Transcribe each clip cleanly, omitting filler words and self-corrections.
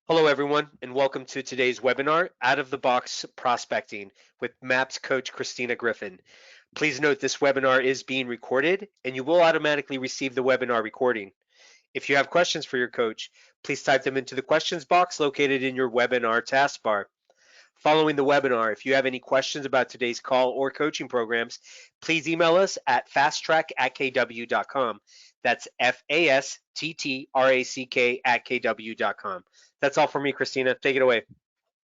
Hello, everyone, and welcome to today's webinar, Out of the Box Prospecting with MAPS Coach Christina Griffin. Please note this webinar is being recorded, and you will automatically receive the webinar recording. If you have questions for your coach, please type them into the questions box located in your webinar taskbar. Following the webinar, if you have any questions about today's call or coaching programs, please email us at fasttrack@kw.com. That's fasttrack@kw.com. That's all for me, Christina. Take it away.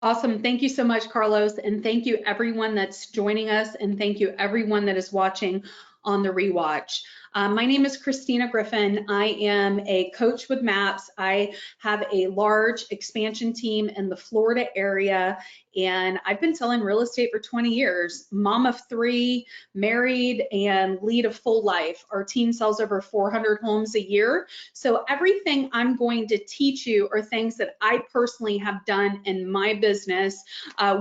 Awesome. Thank you so much, Carlos. And thank you everyone that's joining us. And thank you everyone that is watching on the rewatch. My name is Christina Griffin. I am a coach with MAPS. I have a large expansion team in the Florida area, and I've been selling real estate for 20 years. Mom of 3, married, and lead a full life. Our team sells over 400 homes a year. So everything I'm going to teach you are things that I personally have done in my business.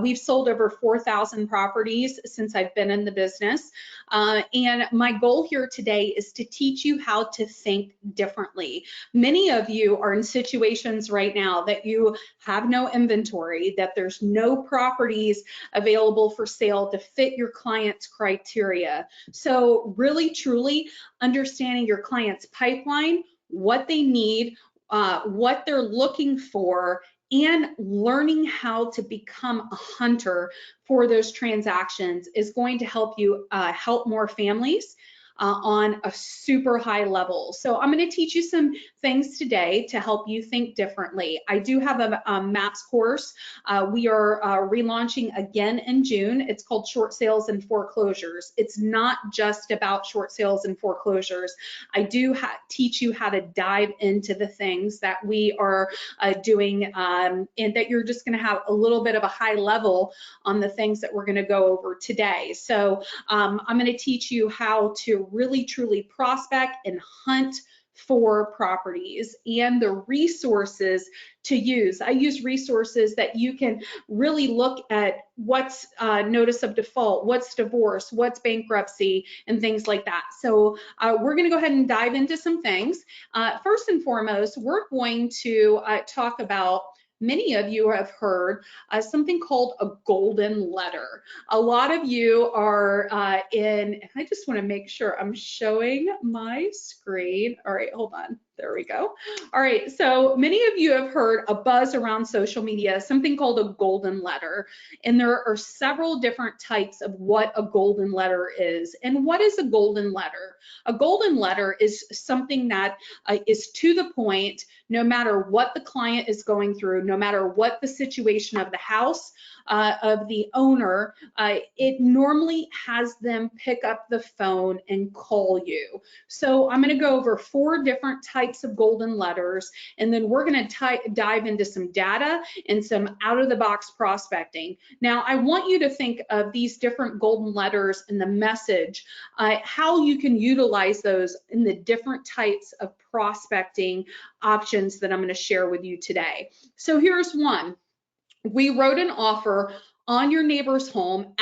We've sold over 4,000 properties since I've been in the business. And my goal here today is to teach you how to think differently. Many of you are in situations right now that you have no inventory, that there's no properties available for sale to fit your client's criteria. So really, truly understanding your client's pipeline, what they need, what they're looking for, and learning how to become a hunter for those transactions is going to help you help more families on a super high level. So I'm going to teach you some things today to help you think differently. I do have a MAPS course. We are relaunching again in June. It's called Short Sales and Foreclosures. It's not just about short sales and foreclosures. I do teach you how to dive into the things that we are doing, and that you're just going to have a little bit of a high level on the things that we're going to go over today. So I'm going to teach you how to really truly prospect and hunt for properties and the resources to use. I use resources that you can really look at what's notice of default, what's divorce, what's bankruptcy, and things like that. So we're going to go ahead and dive into some things. First and foremost, we're going to talk about, many of you have heard something called a golden letter. A lot of you are I just want to make sure I'm showing my screen. All right, hold on. There we go. All right, so many of you have heard a buzz around social media, something called a golden letter. And there are several different types of what a golden letter is. And what is a golden letter? A golden letter is something that is to the point, no matter what the client is going through, no matter what the situation of the house, of the owner, it normally has them pick up the phone and call you. So I'm going to go over 4 different types of golden letters, and then we're going to dive into some data and some out-of-the-box prospecting. Now, I want you to think of these different golden letters and the message, how you can utilize those in the different types of prospecting options that I'm going to share with you today. So here's one. We wrote an offer on your neighbor's home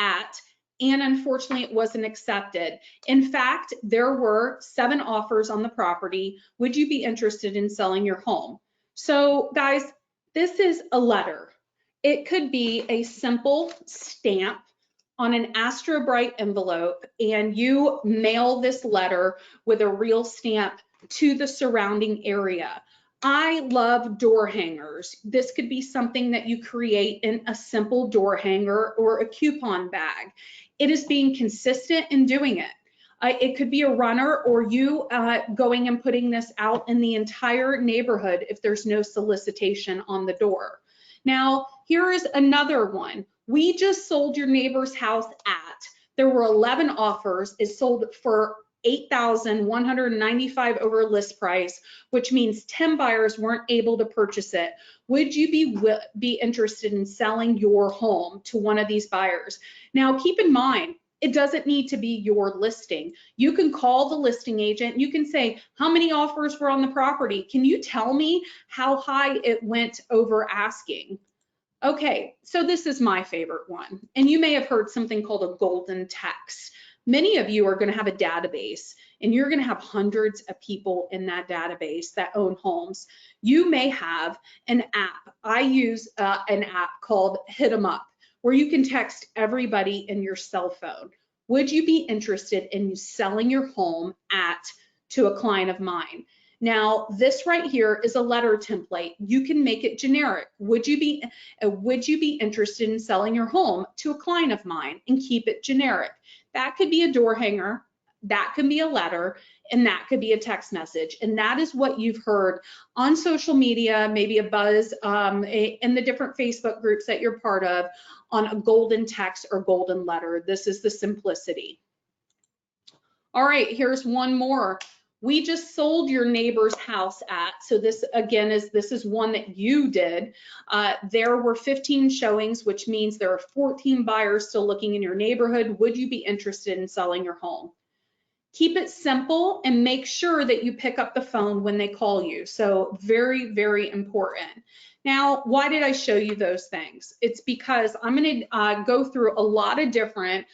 and unfortunately it wasn't accepted. In fact, there were 7 offers on the property. Would you be interested in selling your home? So guys, this is a letter. It could be a simple stamp on an Astro Bright envelope, and you mail this letter with a real stamp to the surrounding area. I love door hangers. This could be something that you create in a simple door hanger or a coupon bag. It is being consistent in doing it. It could be a runner, or you going and putting this out in the entire neighborhood if there's no solicitation on the door. Now, here is another one. We just sold your neighbor's house there were 11 offers. It sold for $8,195 over list price, which means 10 buyers weren't able to purchase it. Would you be interested in selling your home to one of these buyers? Now, keep in mind, it doesn't need to be your listing. You can call the listing agent. You can say, how many offers were on the property? Can you tell me how high it went over asking? Okay, so this is my favorite one. And you may have heard something called a golden text. Many of you are going to have a database, and you're going to have hundreds of people in that database that own homes. You may have an app. I use an app called Hit 'em Up, where you can text everybody in your cell phone. Would you be interested in selling your home to a client of mine? Now, this right here is a letter template. You can make it generic. Would you be interested in selling your home to a client of mine, and keep it generic? That could be a door hanger, that could be a letter, and that could be a text message. And that is what you've heard on social media, maybe a buzz in the different Facebook groups that you're part of, on a golden text or golden letter. This is the simplicity. All right, here's one more. We just sold your neighbor's house at. So this again is one that you did. There were 15 showings, which means there are 14 buyers still looking in your neighborhood. Would you be interested in selling your home? Keep it simple and make sure that you pick up the phone when they call you. So very, very important. Now, why did I show you those things? It's because I'm going to go through a lot of different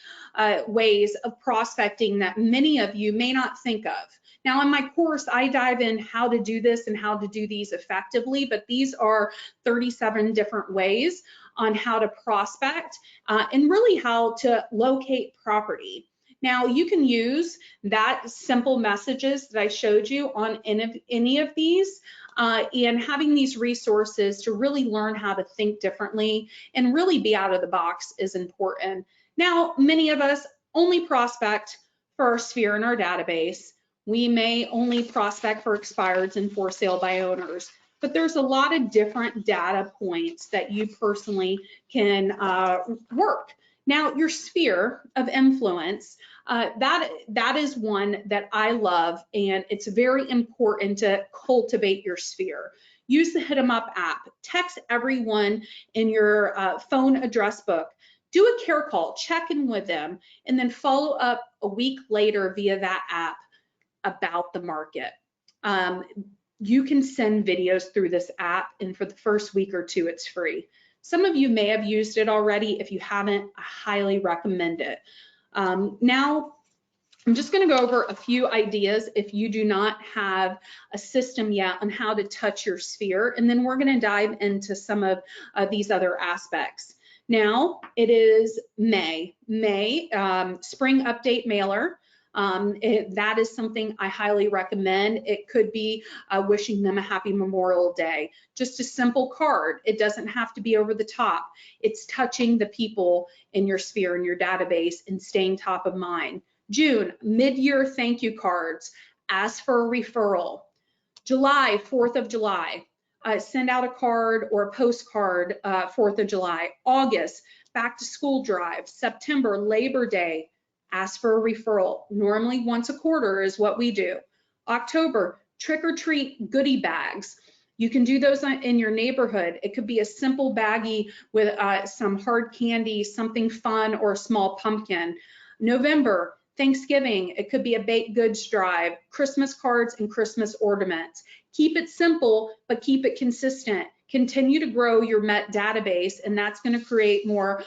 ways of prospecting that many of you may not think of. Now, in my course, I dive in how to do this and how to do these effectively, but these are 37 different ways on how to prospect and really how to locate property. Now, you can use that simple messages that I showed you on any of these, and having these resources to really learn how to think differently and really be out of the box is important. Now, many of us only prospect for our sphere in our database. We may only prospect for expireds and for sale by owners, but there's a lot of different data points that you personally can work. Now, your sphere of influence, that is one that I love, and it's very important to cultivate your sphere. Use the Hit 'em Up app. Text everyone in your phone address book. Do a care call, check in with them, and then follow up a week later via that app about the market. You can send videos through this app, and for the first week or two, it's free. Some of you may have used it already. If you haven't, I highly recommend it. Now, I'm just going to go over a few ideas if you do not have a system yet on how to touch your sphere, and then we're going to dive into some of these other aspects. Now, it is May, spring update mailer. That is something I highly recommend. It could be wishing them a happy Memorial Day. Just a simple card. It doesn't have to be over the top. It's touching the people in your sphere, in your database, and staying top of mind. June, mid-year thank you cards. Ask for a referral. July, 4th of July. Send out a card or a postcard 4th of July. August, back to school drive. September, Labor Day. Ask for a referral. Normally once a quarter is what we do. October, trick or treat goodie bags. You can do those in your neighborhood. It could be a simple baggie with some hard candy, something fun, or a small pumpkin. November, Thanksgiving, it could be a baked goods drive, Christmas cards, and Christmas ornaments. Keep it simple, but keep it consistent. Continue to grow your MET database, and that's going to create more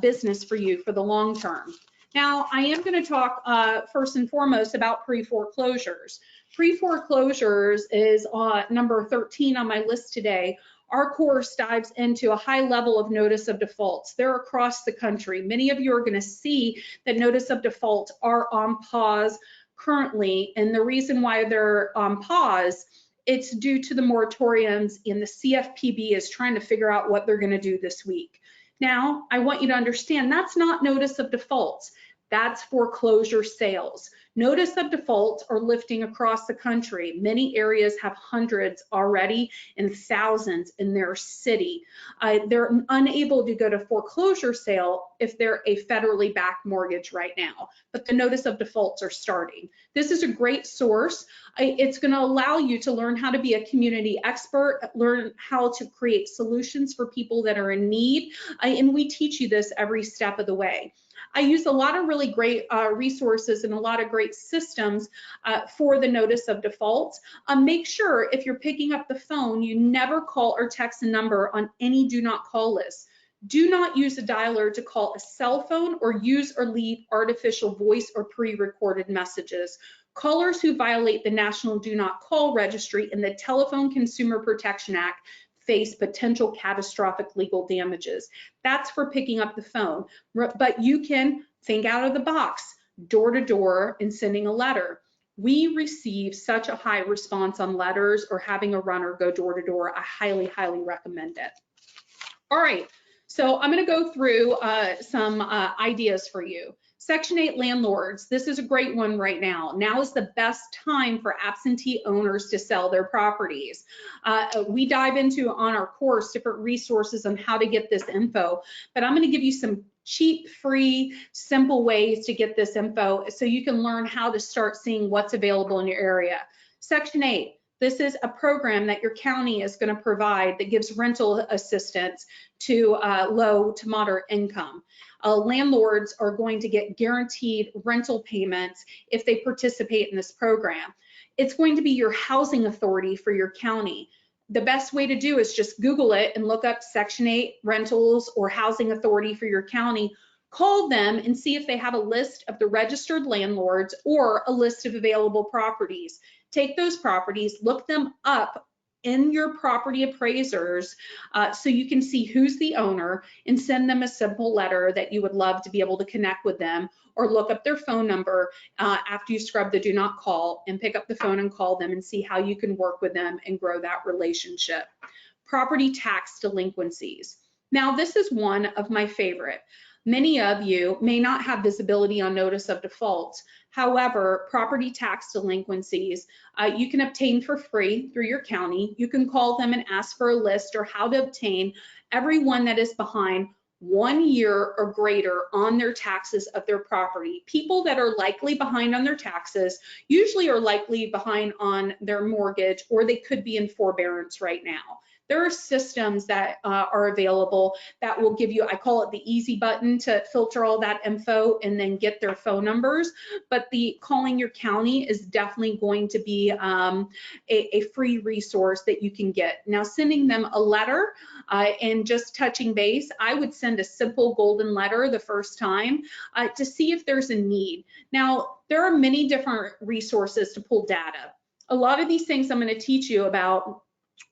business for you for the long term. Now, I am going to talk first and foremost about pre-foreclosures. Pre-foreclosures is number 13 on my list today. Our course dives into a high level of notice of defaults. They're across the country. Many of you are going to see that notice of default are on pause currently, and the reason why they're on pause, it's due to the moratoriums, and the CFPB is trying to figure out what they're going to do this week. Now, I want you to understand that's not notice of defaults. That's foreclosure sales. Notice of defaults are lifting across the country. Many areas have hundreds already and thousands in their city. They're unable to go to foreclosure sale if they're a federally backed mortgage right now, but the notice of defaults are starting. This is a great source. It's going to allow you to learn how to be a community expert, learn how to create solutions for people that are in need, and we teach you this every step of the way. I use a lot of really great resources and a lot of great systems for the notice of default. Make sure if you're picking up the phone, you never call or text a number on any do not call list. Do not use a dialer to call a cell phone or use or leave artificial voice or pre-recorded messages. Callers who violate the National Do Not Call Registry and the Telephone Consumer Protection Act face potential catastrophic legal damages. That's for picking up the phone, but you can think out of the box, door to door and sending a letter. We receive such a high response on letters or having a runner go door to door. I highly, highly recommend it. All right, so I'm going to go through some ideas for you. Section 8 landlords, this is a great one right now. Now is the best time for absentee owners to sell their properties. We dive into on our course different resources on how to get this info, but I'm going to give you some cheap, free, simple ways to get this info so you can learn how to start seeing what's available in your area. Section 8. This is a program that your county is going to provide that gives rental assistance to low to moderate income. Landlords are going to get guaranteed rental payments if they participate in this program. It's going to be your housing authority for your county. The best way to do is just Google it and look up Section 8 rentals or housing authority for your county. Call them and see if they have a list of the registered landlords or a list of available properties. Take those properties, look them up in your property appraisers so you can see who's the owner and send them a simple letter that you would love to be able to connect with them, or look up their phone number after you scrub the do not call and pick up the phone and call them and see how you can work with them and grow that relationship. Property tax delinquencies. Now, this is one of my favorite. Many of you may not have visibility on notice of default. However, property tax delinquencies, you can obtain for free through your county. You can call them and ask for a list or how to obtain everyone that is behind 1 year or greater on their taxes of their property. People that are likely behind on their taxes usually are likely behind on their mortgage, or they could be in forbearance right now. There are systems that are available that will give you, I call it the easy button to filter all that info and then get their phone numbers. But the calling your county is definitely going to be a free resource that you can get. Now, sending them a letter and just touching base, I would send a simple golden letter the first time to see if there's a need. Now, there are many different resources to pull data. A lot of these things I'm going to teach you about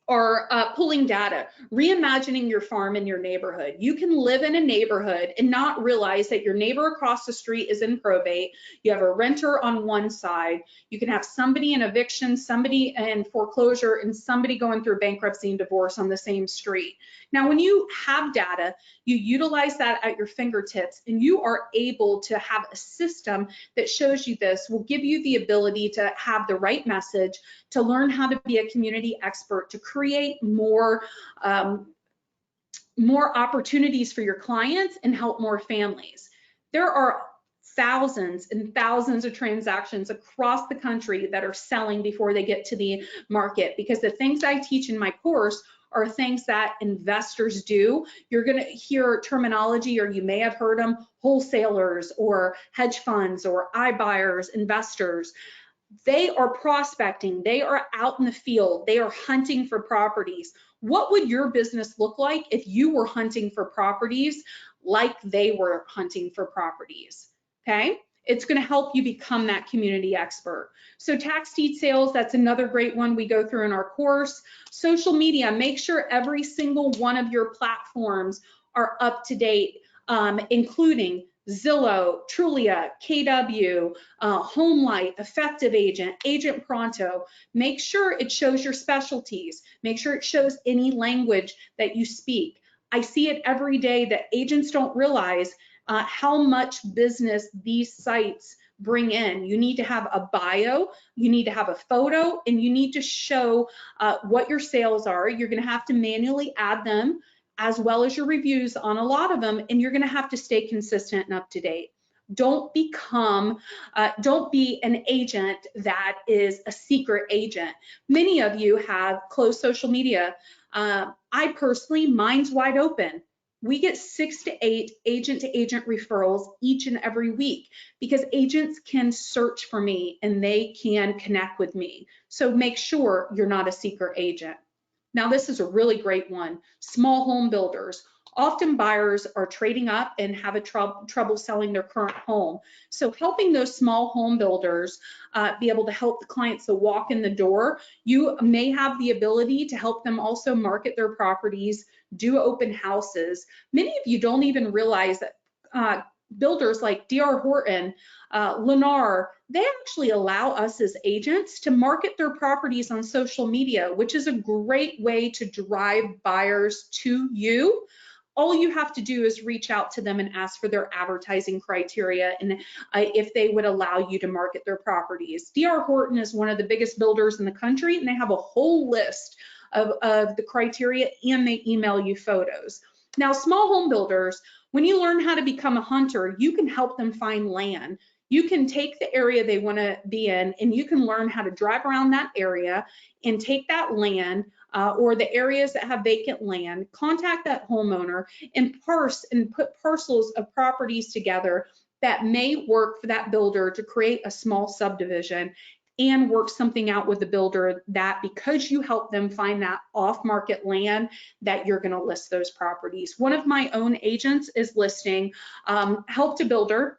are pulling data, reimagining your farm in your neighborhood. You can live in a neighborhood and not realize that your neighbor across the street is in probate. You have a renter on one side. You can have somebody in eviction, somebody in foreclosure, and somebody going through bankruptcy and divorce on the same street. Now, when you have data, you utilize that at your fingertips, and you are able to have a system that shows you this, will give you the ability to have the right message, to learn how to be a community expert, to create more opportunities for your clients and help more families. There are thousands and thousands of transactions across the country that are selling before they get to the market, because the things I teach in my course are things that investors do. You're going to hear terminology, or you may have heard them, wholesalers or hedge funds or iBuyers, investors. They are prospecting, they are out in the field, they are hunting for properties. What would your business look like if you were hunting for properties like they were hunting for properties? Okay, it's going to help you become that community expert. So tax deed sales, that's another great one we go through in our course. Social media, make sure every single one of your platforms are up to date, including Zillow, Trulia, KW, HomeLight, Effective Agent, Agent Pronto. Make sure it shows your specialties. Make sure it shows any language that you speak. I see it every day that agents don't realize how much business these sites bring in. You need to have a bio, you need to have a photo, and you need to show what your sales are. You're going to have to manually add them, as well as your reviews on a lot of them, and you're going to have to stay consistent and up to date. Don't be an agent that is a secret agent. Many of you have closed social media. I personally, mine's wide open. We get 6 to 8 agent-to-agent referrals each and every week, because agents can search for me and they can connect with me. So make sure you're not a secret agent. Now, this is a really great one. Small home builders. Often buyers are trading up and have a trouble selling their current home. So helping those small home builders be able to help the clients to walk in the door, you may have the ability to help them also market their properties, do open houses. Many of you don't even realize that builders like D.R. Horton, Lennar, they actually allow us as agents to market their properties on social media, which is a great way to drive buyers to you. All you have to do is reach out to them and ask for their advertising criteria and if they would allow you to market their properties. D.R. Horton is one of the biggest builders in the country, and they have a whole list of the criteria, and they email you photos. Now, small home builders, when you learn how to become a hunter, you can help them find land. You can take the area they want to be in, and you can learn how to drive around that area and take that land or the areas that have vacant land, contact that homeowner and parse and put parcels of properties together that may work for that builder to create a small subdivision and work something out with the builder that because you help them find that off-market land that you're going to list those properties. One of my own agents is listing, helped a builder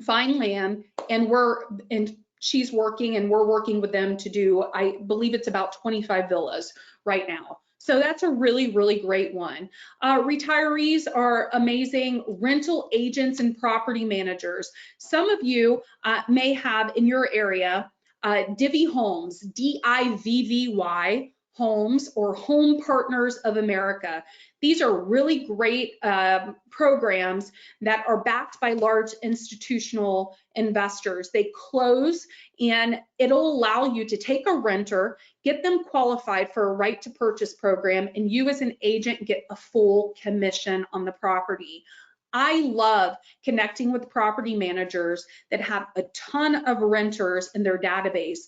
find land, and she's working and we're working with them to do, I believe it's about 25 villas right now. So that's a really, really great one. Retirees are amazing. Rental agents and property managers. Some of you may have in your area Divvy Homes, DIVVY Homes, or Home Partners of America. These are really great programs that are backed by large institutional investors. They close, and it'll allow you to take a renter, get them qualified for a right to purchase program, and you as an agent get a full commission on the property. I love connecting with property managers that have a ton of renters in their database.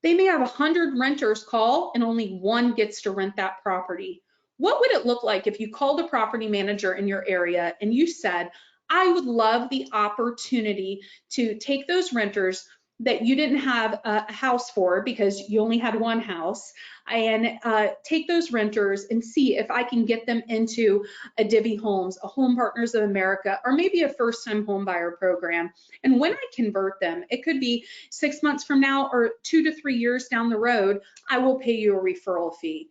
They may have 100 renters call and only one gets to rent that property. What would it look like if you called a property manager in your area and you said, I would love the opportunity to take those renters that you didn't have a house for because you only had one house, and take those renters and see if I can get them into a Divvy Homes, a Home Partners of America, or maybe a first-time home buyer program. And when I convert them, it could be 6 months from now or 2 to 3 years down the road, I will pay you a referral fee.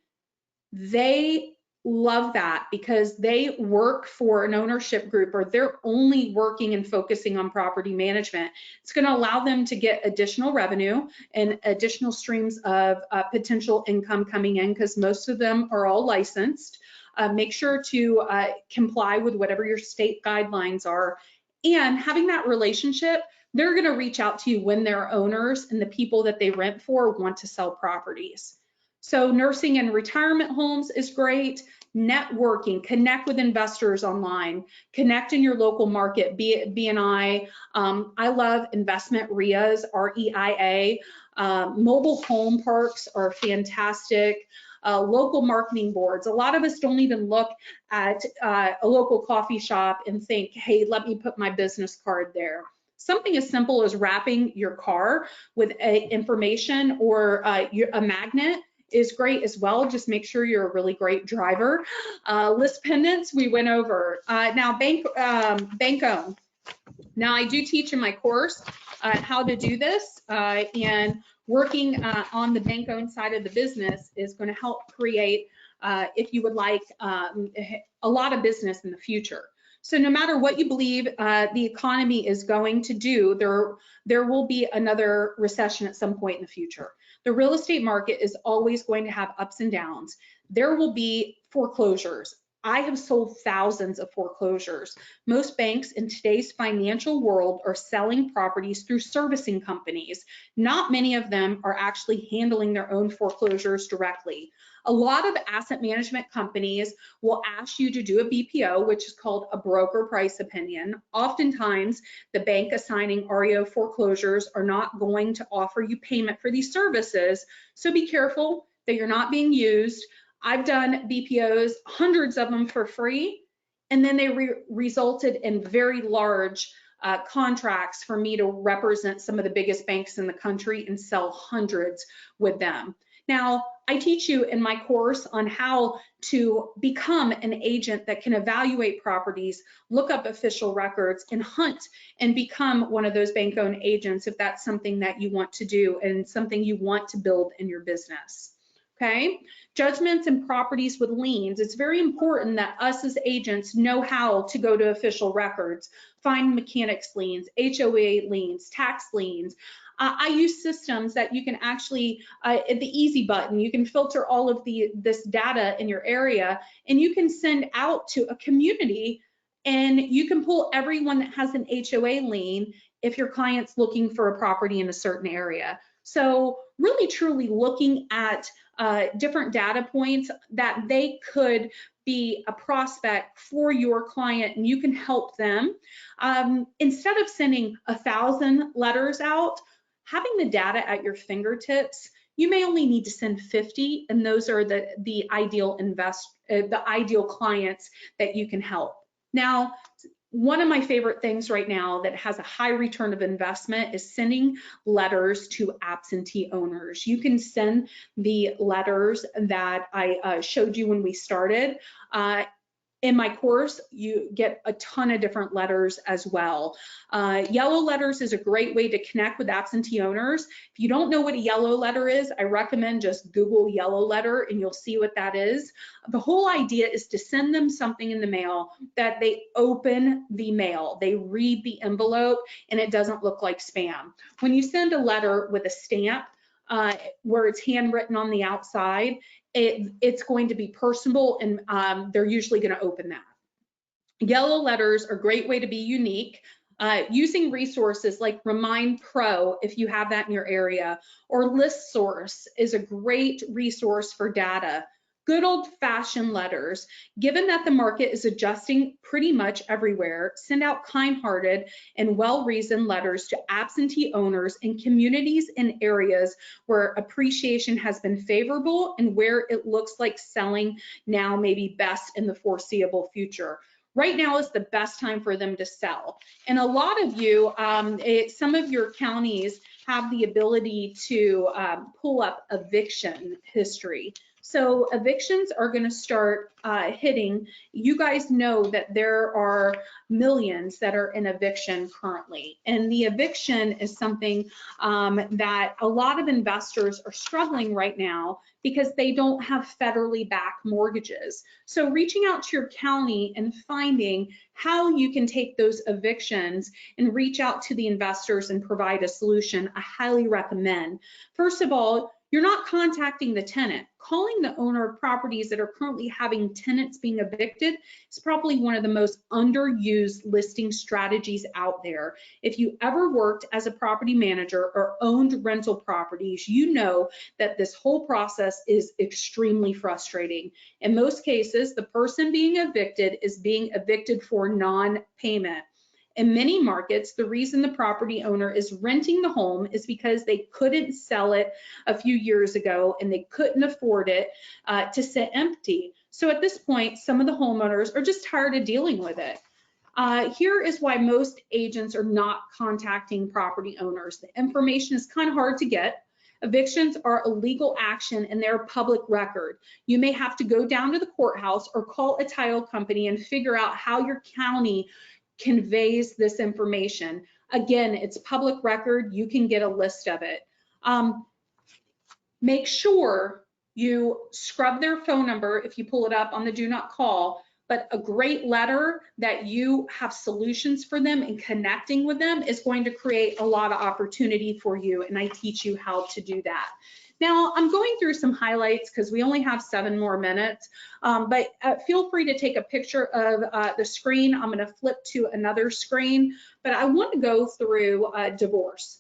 They love that because they work for an ownership group, or they're only working and focusing on property management. It's going to allow them to get additional revenue and additional streams of potential income coming in, because most of them are all licensed. Make sure to comply with whatever your state guidelines are, and having that relationship, they're going to reach out to you when their owners and the people that they rent for want to sell properties. So nursing and retirement homes is great. Networking, connect with investors online, connect in your local market, BNI. I love investment REIAs, REIA. Mobile home parks are fantastic. Local marketing boards. A lot of us don't even look at a local coffee shop and think, hey, let me put my business card there. Something as simple as wrapping your car with information or a magnet is great as well. Just make sure you're a really great driver. List pendants, we went over. Now bank owned. Now I do teach in my course how to do this, and working on the bank owned side of the business is going to help create, if you would like, a lot of business in the future. So no matter what you believe the economy is going to do, there will be another recession at some point in the future. The real estate market is always going to have ups and downs. There will be foreclosures. I have sold thousands of foreclosures. Most banks in today's financial world are selling properties through servicing companies. Not many of them are actually handling their own foreclosures directly. A lot of asset management companies will ask you to do a BPO, which is called a broker price opinion. Oftentimes, the bank assigning REO foreclosures are not going to offer you payment for these services, so be careful that you're not being used. I've done BPOs, hundreds of them for free, and then they resulted in very large contracts for me to represent some of the biggest banks in the country and sell hundreds with them. Now, I teach you in my course on how to become an agent that can evaluate properties, look up official records, and hunt and become one of those bank-owned agents if that's something that you want to do and something you want to build in your business. Okay, judgments and properties with liens. It's very important that us as agents know how to go to official records, find mechanics liens, HOA liens, tax liens. I use systems that you can actually, at the easy button, you can filter all of this data in your area, and you can send out to a community, and you can pull everyone that has an HOA lien if your client's looking for a property in a certain area. So really truly looking at different data points that they could be a prospect for your client, and you can help them. Instead of sending 1,000 letters out, having the data at your fingertips, you may only need to send 50, and those are the ideal clients that you can help. Now, one of my favorite things right now that has a high return of investment is sending letters to absentee owners. You can send the letters that I showed you when we started. In my course, you get a ton of different letters as well. Yellow letters is a great way to connect with absentee owners. If you don't know what a yellow letter is, I recommend just Google yellow letter and you'll see what that is. The whole idea is to send them something in the mail that they open the mail, they read the envelope, and it doesn't look like spam. When you send a letter with a stamp, where it's handwritten on the outside, it's going to be personable, and they're usually going to open that. Yellow letters are a great way to be unique. Using resources like Remind Pro, if you have that in your area, or ListSource is a great resource for data. Good old-fashioned letters. Given that the market is adjusting pretty much everywhere, send out kind-hearted and well-reasoned letters to absentee owners in communities and areas where appreciation has been favorable and where it looks like selling now may be best in the foreseeable future. Right now is the best time for them to sell. And a lot of you, some of your counties have the ability to pull up eviction history. So evictions are going to start hitting. You guys know that there are millions that are in eviction currently. And the eviction is something that a lot of investors are struggling right now because they don't have federally backed mortgages. So reaching out to your county and finding how you can take those evictions and reach out to the investors and provide a solution, I highly recommend. First of all, you're not contacting the tenant. Calling the owner of properties that are currently having tenants being evicted is probably one of the most underused listing strategies out there. If you ever worked as a property manager or owned rental properties, you know that this whole process is extremely frustrating. In most cases, the person being evicted is being evicted for non-payment. In many markets, the reason the property owner is renting the home is because they couldn't sell it a few years ago and they couldn't afford it to sit empty. So at this point, some of the homeowners are just tired of dealing with it. Here is why most agents are not contacting property owners. The information is kind of hard to get. Evictions are a legal action and they're public record. You may have to go down to the courthouse or call a title company and figure out how your county conveys this information. Again, it's public record. You can get a list of it. Make sure you scrub their phone number if you pull it up on the do not call, but a great letter that you have solutions for them and connecting with them is going to create a lot of opportunity for you, and I teach you how to do that. Now, I'm going through some highlights because we only have 7 more minutes, but feel free to take a picture of the screen. I'm going to flip to another screen, but I want to go through divorce.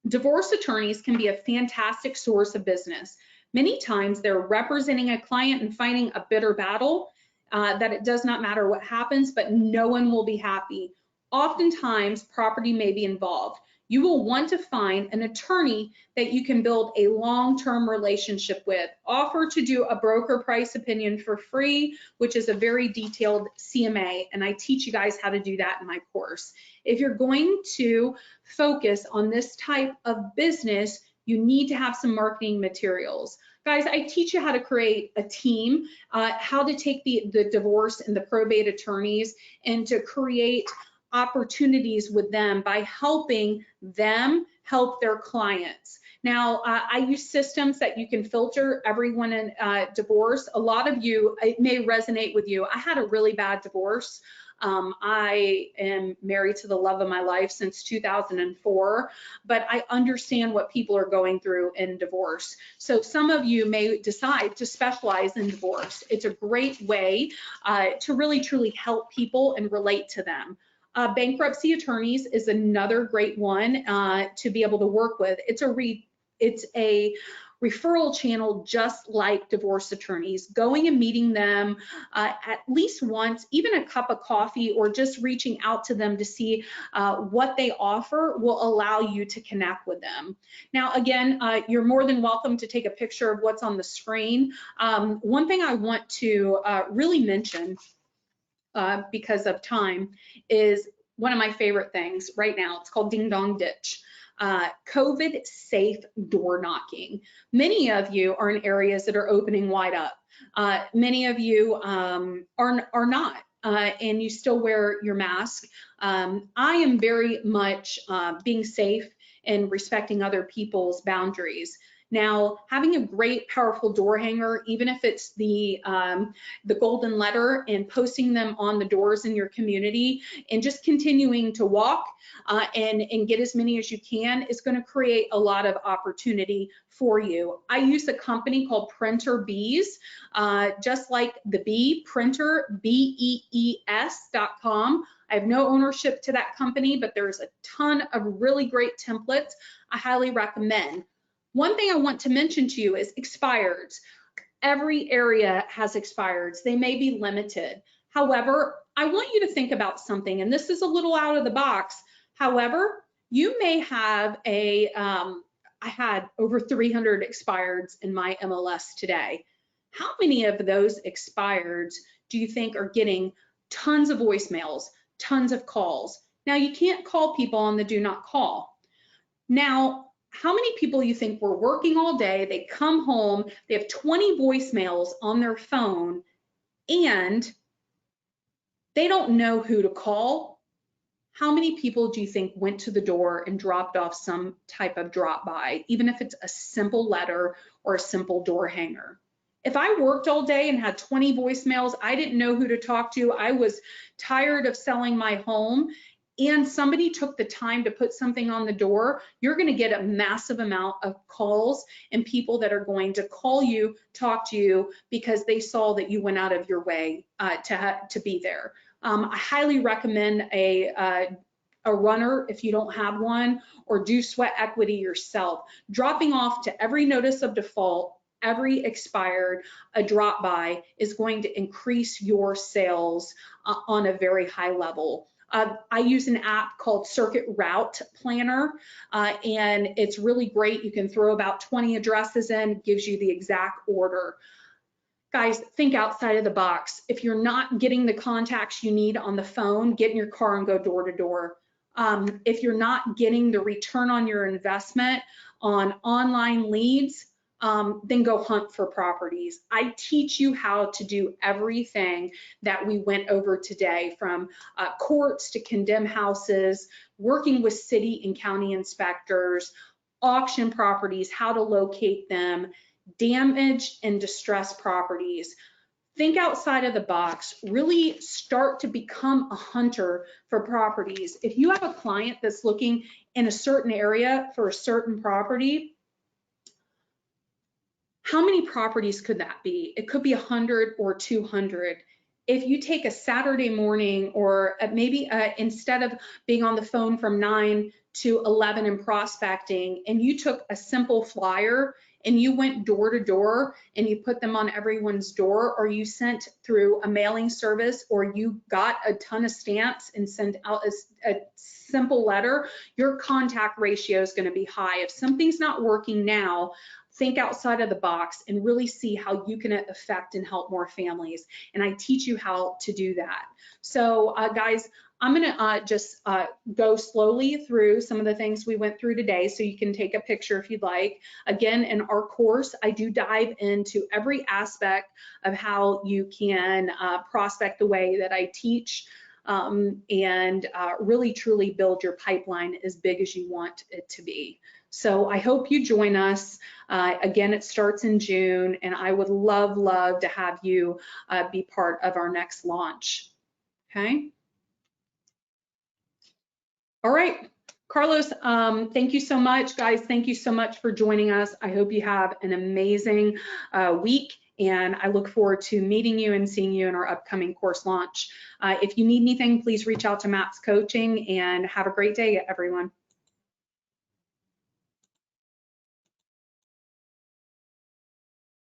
Divorce attorneys can be a fantastic source of business. Many times they're representing a client and fighting a bitter battle that it does not matter what happens, but no one will be happy. Oftentimes, property may be involved. You will want to find an attorney that you can build a long-term relationship with. Offer to do a broker price opinion for free, which is a very detailed CMA, and I teach you guys how to do that in my course. If you're going to focus on this type of business, You need to have some marketing materials. Guys, I teach you how to create a team, how to take the divorce and the probate attorneys and to create opportunities with them by helping them help their clients. Now, I use systems that you can filter everyone in divorce. A lot of you, it may resonate with you. I had a really bad divorce. I am married to the love of my life since 2004, but I understand what people are going through in divorce. So some of you may decide to specialize in divorce. It's a great way to really truly help people and relate to them. Bankruptcy attorneys is another great one to be able to work with. It's a referral channel just like divorce attorneys, going and meeting them at least once, even a cup of coffee, or just reaching out to them to see what they offer will allow you to connect with them. Now, again, you're more than welcome to take a picture of what's on the screen. One thing I want to really mention because of time is one of my favorite things right now. It's called Ding Dong Ditch. COVID safe door knocking. Many of you are in areas that are opening wide up. Many of you are not, and you still wear your mask. I am very much being safe and respecting other people's boundaries. Now, having a great, powerful door hanger, even if it's the golden letter, and posting them on the doors in your community, and just continuing to walk and get as many as you can, is going to create a lot of opportunity for you. I use a company called Printer Bees, just like the bee, printer, BEES.com. I have no ownership to that company, but there's a ton of really great templates I highly recommend. One thing I want to mention to you is expireds. Every area has expireds. They may be limited. However, I want you to think about something, and this is a little out of the box. However, you may have I had over 300 expireds in my MLS today. How many of those expireds do you think are getting tons of voicemails, tons of calls? Now, you can't call people on the do not call. Now, how many people you think were working all day, they come home, they have 20 voicemails on their phone, and they don't know who to call? How many people do you think went to the door and dropped off some type of drop by, even if it's a simple letter or a simple door hanger? If I worked all day and had 20 voicemails, I didn't know who to talk to, I was tired of selling my home, and somebody took the time to put something on the door, you're going to get a massive amount of calls and people that are going to call you, talk to you, because they saw that you went out of your way to be there. I highly recommend a runner if you don't have one, or do sweat equity yourself. Dropping off to every notice of default, every expired, a drop by is going to increase your sales on a very high level. I use an app called Circuit Route Planner, and it's really great. You can throw about 20 addresses in, gives you the exact order. Guys, think outside of the box. If you're not getting the contacts you need on the phone, get in your car and go door to door. If you're not getting the return on your investment on online leads, then go hunt for properties. I teach you how to do everything that we went over today, from courts to condemn houses, working with city and county inspectors, auction properties, how to locate them, damaged and distressed properties. Think outside of the box, really start to become a hunter for properties. If you have a client that's looking in a certain area for a certain property, how many properties could that be? It could be 100 or 200. If you take a Saturday morning, or maybe instead of being on the phone from 9 to 11 and prospecting, and you took a simple flyer and you went door to door and you put them on everyone's door, or you sent through a mailing service, or you got a ton of stamps and sent out a simple letter, your contact ratio is going to be high. If something's not working now, think outside of the box and really see how you can affect and help more families. And I teach you how to do that. So guys, I'm going to just go slowly through some of the things we went through today so you can take a picture if you'd like. Again, in our course, I do dive into every aspect of how you can prospect the way that I teach, and really truly build your pipeline as big as you want it to be. So I hope you join us. Again, it starts in June, and I would love to have you be part of our next launch. Okay. All right, Carlos, thank you so much. Guys, thank you so much for joining us. I hope you have an amazing week, and I look forward to meeting you and seeing you in our upcoming course launch. If you need anything, please reach out to MAPS Coaching, and have a great day, everyone.